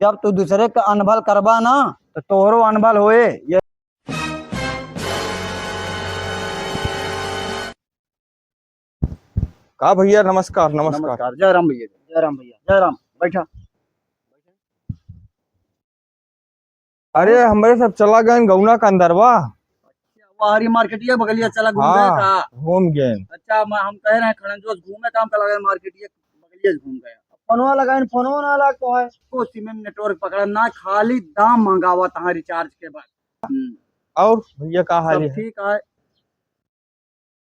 जब तू दूसरे का अनभल करबा ना तो तोहरो अनभल होए ये। का भैया, नमस्कार नमस्कार। नमस्कार, जय राम भैया, जय राम भैया, जय राम। बैठा। अरे हमारे सब चला गए गौना का अंदरवा। हरी मार्केटिया बगलिया चला घूम गए का। हाँ, घूम गए। अच्छा, हम कह रहे हैं खड़ंजोस घूमे काम चला गए मार्केटिया बगलिया घूम गए। फोनवा लगाए, फोनवा ना लगा तो है को सिम नेटवर्क पकड़ा ना, खाली दाम मंगावा तहां रिचार्ज के बाद। और भैया का हाल सब है? ठीक है।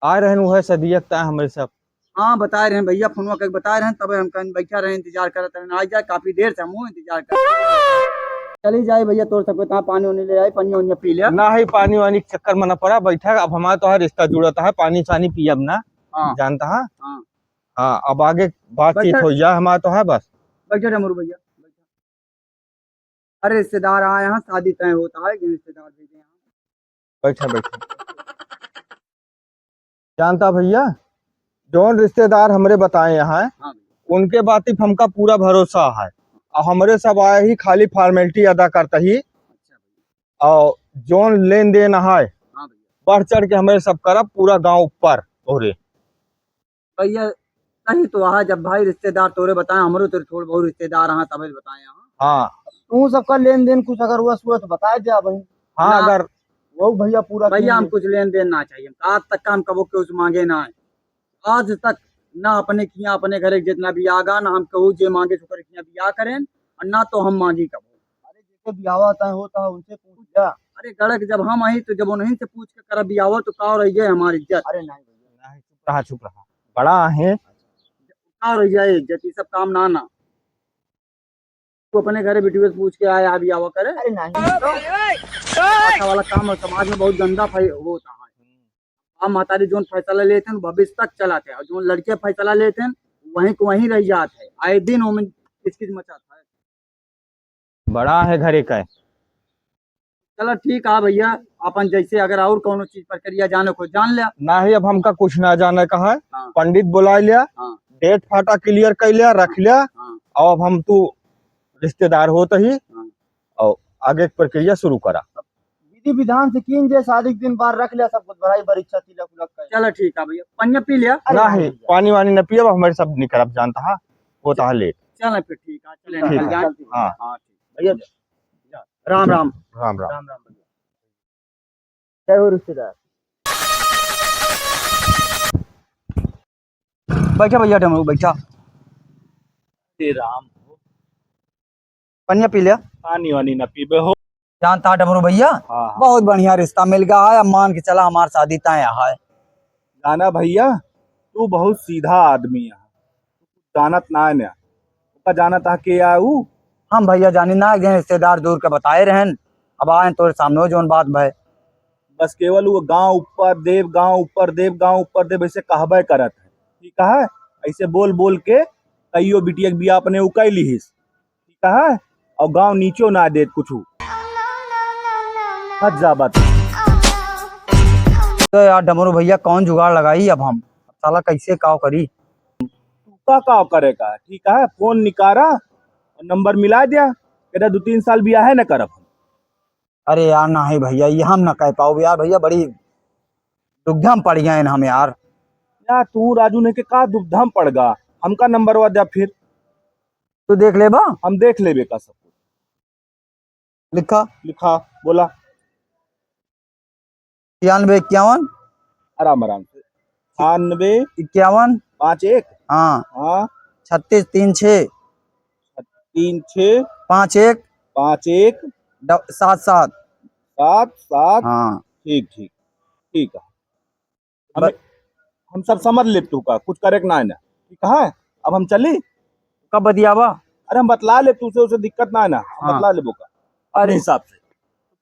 आ रहे हैं सदियत ता हमारे सब। हाँ बता रहे हैं भैया, फोनवा करके बता रहे हैं, तब हम कहीं बैठा रहे इंतजार करते रहे। आ जाए, काफी देर से हम इंतजार कर। चली जाए भैया, तोड़ सबके तहाँ पानी वानी ले आए, पानी वानी पी लिया ना ही पानी वानी के चक्कर में न पड़ा बैठा। अब हमारा तो रिश्ता जुड़ता है, पानी सानी पियब ना। हाँ जानता है। हाँ। हाँ, अब आगे बातचीत बैठा हो जाए हमारा तो है बस। बैठा डमरू भैया बैठा। अरे रिश्तेदार आए यहाँ, शादी तय होता है कि रिश्तेदार भेजे यहाँ। बैठा बैठा। जानता भैया, जौन रिश्तेदार हमरे बताए यहाँ हाँ उनके बात ही हमका पूरा भरोसा है। और हमरे सब आए ही खाली फॉर्मेलिटी अदा करता ही। अच्छा भैया। और जोन लेन देन है हाँ भैया। बढ़ चढ़ के हमारे सब करब, पूरा गांव ऊपर ओरे। भैया कहीं तो आ, जब भाई रिश्तेदार तोरे बताए, हमरो तो थोड़े बहुत रिश्तेदार यहाँ तभी बताए यहाँ। हाँ तू सबका लेन देन कुछ अगर हुआ तो बताए जा भाई। हाँ, अगर वो भैया पूरा भैया हम कुछ लेन देन ना चाहिए। आज तक का हम कबो के उस मांगे ना है। आज तक ना अपने किया, अपने घरे जितना भी आगा ना हम कहू जे मांगे तो किया बिया करें, और ना तो हम मांगी कबो। अरे जिसके बियावा होता है उनसे पूछ जा। अरे गड़क जब हम आई तो जब उन्हीं से पूछ के कर बियावा तो का रही है हमारी इज्जत। अरे नहीं भैया, नहीं, चुप रहा चुप रहा। बड़ा है का रही है इज्जत, ये सब काम ना ना। तू अपने घरे बेटी से पूछ के आया बियावा करे। अरे नहीं, ऐसा वाला काम समाज में बहुत गंदा होता है। अब मातारी जोन फैसला लेते हैं भविष्य तक चलाते हैं, और जो लड़के फैसला लेते हैं वहीं को वहीं रह जाते हैं। आए दिन उनमें किसकिस मचाता है। बड़ा है घरे का। चलो ठीक है भैया, अपन जैसे अगर और कोनो चीज प्रक्रिया जाने को जान लिया। ना ही अब हमका कुछ ना जाने का है। हाँ पंडित बुला लिया, हाँ डेट फाटा क्लियर कर लिया, रख लिया। हाँ और अब हम तू रिश्तेदार होते ही हाँ। और आगे की प्रक्रिया शुरू करा। विधि विधान से कीन जे शादी के दिन बाहर रख लिया, सब कुछ बड़ाई बरीक्षा तिलक उलक कर। चलो ठीक है भैया, पन्या पी लिया। ना ही पानी वानी न पिए, हमारे सब निकल जानता है होता है लेट। चलो फिर ठीक है, चले ठीक निकल है। जाए। हाँ हाँ ठीक भैया, राम राम। राम राम। राम राम भैया। जय हो रिश्तेदार। बैठा भैया, डमरू बैठा। श्री राम। पन्या पी लिया। पानी वानी न पीबे हो। जानता है डमरू भैया, हाँ बहुत बढ़िया रिश्ता मिल गया है। अब मान के चला हमारी शादी तय है। जाना भैया, तू बहुत सीधा आदमी है। जानत ना है ना जानत है के आऊ। हम भैया जानी ना गए, रिश्तेदार दूर के बताए रहन, अब आए तो सामने जोन बात भाई। बस केवल वो गांव ऊपर देव, गांव ऊपर देव, गांव ऊपर देव ऐसे कहबे करत है। ठीक है, ऐसे बोल बोल के कईयो बिटिया के बिया अपने उकई लिहिस। ठीक है, और गांव नीचो ना दे कुछ हद जा बात। तो यार डमरू भैया कौन जुगाड़ लगाई अब हम, साला कैसे काव करी। तू का करेगा। ठीक है, फोन निकारा और नंबर मिला दिया, कहता 2-3 साल बिया है न करब। अरे यार ना ही भैया, ये हम ना कह पाओ यार। भैया बड़ी दुविधा में पड़ गए हैं हम यार। यार तू राजू ने के का दुविधा पड़ गा। हमका नंबर वा दिया, फिर तू देख ले बा। हम देख लेबे का सब कुछ। लिखा लिखा बोला 93 51 आराम आराम से 98 51 51। हाँ हाँ 36 36 36 51 51 77 77। हाँ ठीक ठीक ठीक है। हमें हम सब समझ ले, तू का कुछ करे ना है ना। ठीक है, अब हम चली। कब बतियावा। अरे हम बतला ले, तू से उसे दिक्कत ना है ना, हम हाँ। बतला ले बोका अपने हिसाब से।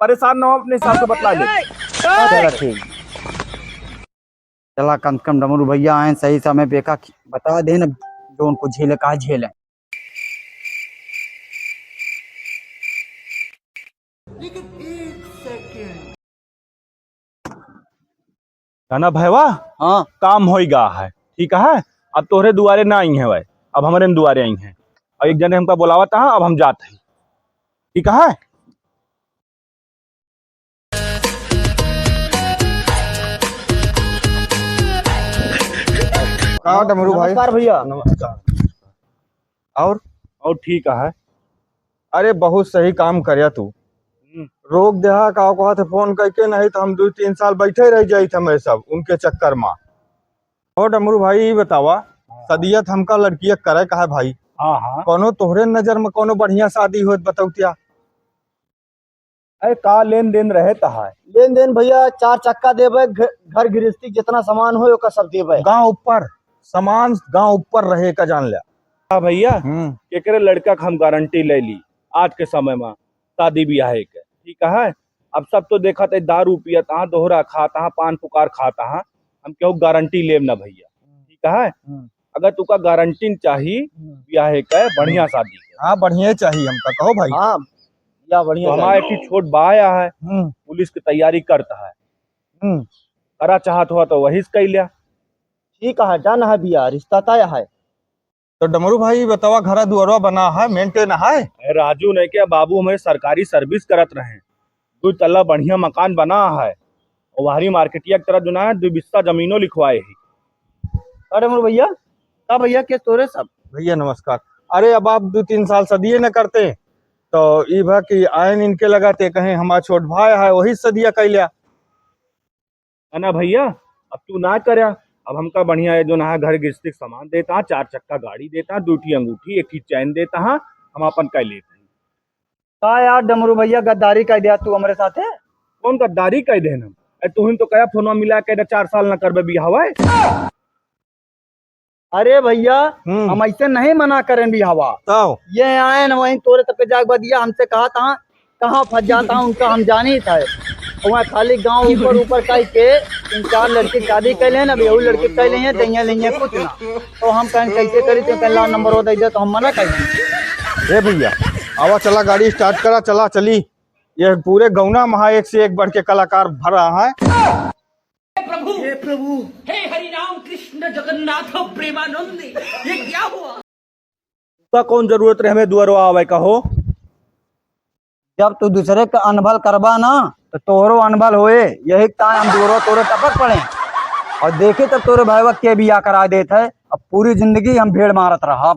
परेशान ना हो, अपने हिसाब से बतला ले। चला ठीक। चला कम से कम डमरू भैया आए सही समय पे का बता दे ना, जो उनको झेले कहा झेले। गाना भैया हाँ काम हो गा है। ठीक है, अब तोहरे दुआरे ना आई है भाई, अब हमारे दुआरे आई हैं। और एक जने हमका बुलावा था, अब हम जाते हैं। ठीक है। कहा डमरू भाई? नमस्कार भैया। नमस्कार। और ठीक है। अरे बहुत सही काम करया तू। रोक देहा का कहत फोन करके, नहीं तो हम 2-3 साल बैठे रह जाइत हमें सब उनके चक्कर में। और डमरू भाई ये बतावा, सदियत हमका लड़किया करे का है भाई? हाँ हाँ। कोनो तोहरे नजर में कोनो बढ़िया शादी होत बताउतिया? अरे का लेन देन रहे है? लेन देन भैया 4 चक्का देवे, घर गृहस्थी जितना सामान हो ओका सब देवे। गांव ऊपर सामान, गांव ऊपर रहे का जान लिया। हाँ भैया, एकरे लड़का का हम गारंटी ले ली आज के समय में शादी ब्याह के। ठीक है। अब सब तो देखा थे दारू पियता, दोहरा खाता, पान पुकार खाता। हम क्यों गारंटी लेम ना भैया। ठीक है। अगर तुका गारंटी चाहिए ब्याह के बढ़िया शादी के, हाँ बढ़िया चाहिए हमका, कहो भाई। हाँ या बढ़िया तो हमारा एक छोट बाया है, पुलिस की तैयारी करता है। करा चाहत हुआ तो वही से कैलिया। ठीक है, डन है भैया, रिश्ता तय है। तो डमरू भाई बतावा, घरा दुआरवा बना है, मेंटेन है? अरे राजू ने क्या बाबू हमें सरकारी सर्विस करत रहे, 2 तल्ला बढ़िया मकान बना है और वाहरी मार्केटिया की तरफ जो ना 2 बिस्सा जमीनों लिखवाए है। अरे मोर भैया, का भैया के तोरे सब? भैया नमस्कार। अरे अब आप 2-3 साल सदिये न करते तो ई भा कि आयन इनके लगाते, कहीं हमारा छोट भाई है वही सदिया कैलिया। है ना भैया। अब तू ना करया, अब हमका बढ़िया है जो ना घर गृहस्थी सामान देता, 4 चक्का गाड़ी देता, 2 अंगूठी, 1 चैन देता। हम अपन कह लेते हैं। का यार डमरू भैया, गद्दारी कर दिया तू हमारे साथे। कौन गद्दारी कह देन हम? तुहिन तो कया फोनवा मिला के 4 साल न करबे बियाह। अरे भैया, हम ऐसे नहीं मना करें भी हवा। तो ये आए न वहीं तोरे तक जाग बदिया, हमसे कहा था कहाँ फंस जाता हूँ उनका हम जानी था। वहाँ खाली गांव ऊपर ऊपर कह के 3-4 लड़की शादी कर ले ना, बेहू लड़की कर ले दैया लेंगे कुछ ना। तो हम कहें कैसे करी, तो कहला नंबर हो दे तो हम मना करें। ए भैया आवा, चला गाड़ी स्टार्ट करा, चला चली। ये पूरे गौना महा एक से एक बढ़ के कलाकार भरा है। हे प्रभु, हे हरि राम कृष्ण जगन्नाथ प्रेमानंद, ये क्या हुआ? तो कौन जरूरत रहे हमें दुआरवा आवे का हो? जब तू दूसरे का अनबल करबा ना तो तोहरो अनबल होए। यही टाइम हम दूरो तोरे टपक पड़े और देखे तब तोरे भाई के बिया करा देते है। अब पूरी जिंदगी हम भेड़ मारत रहा।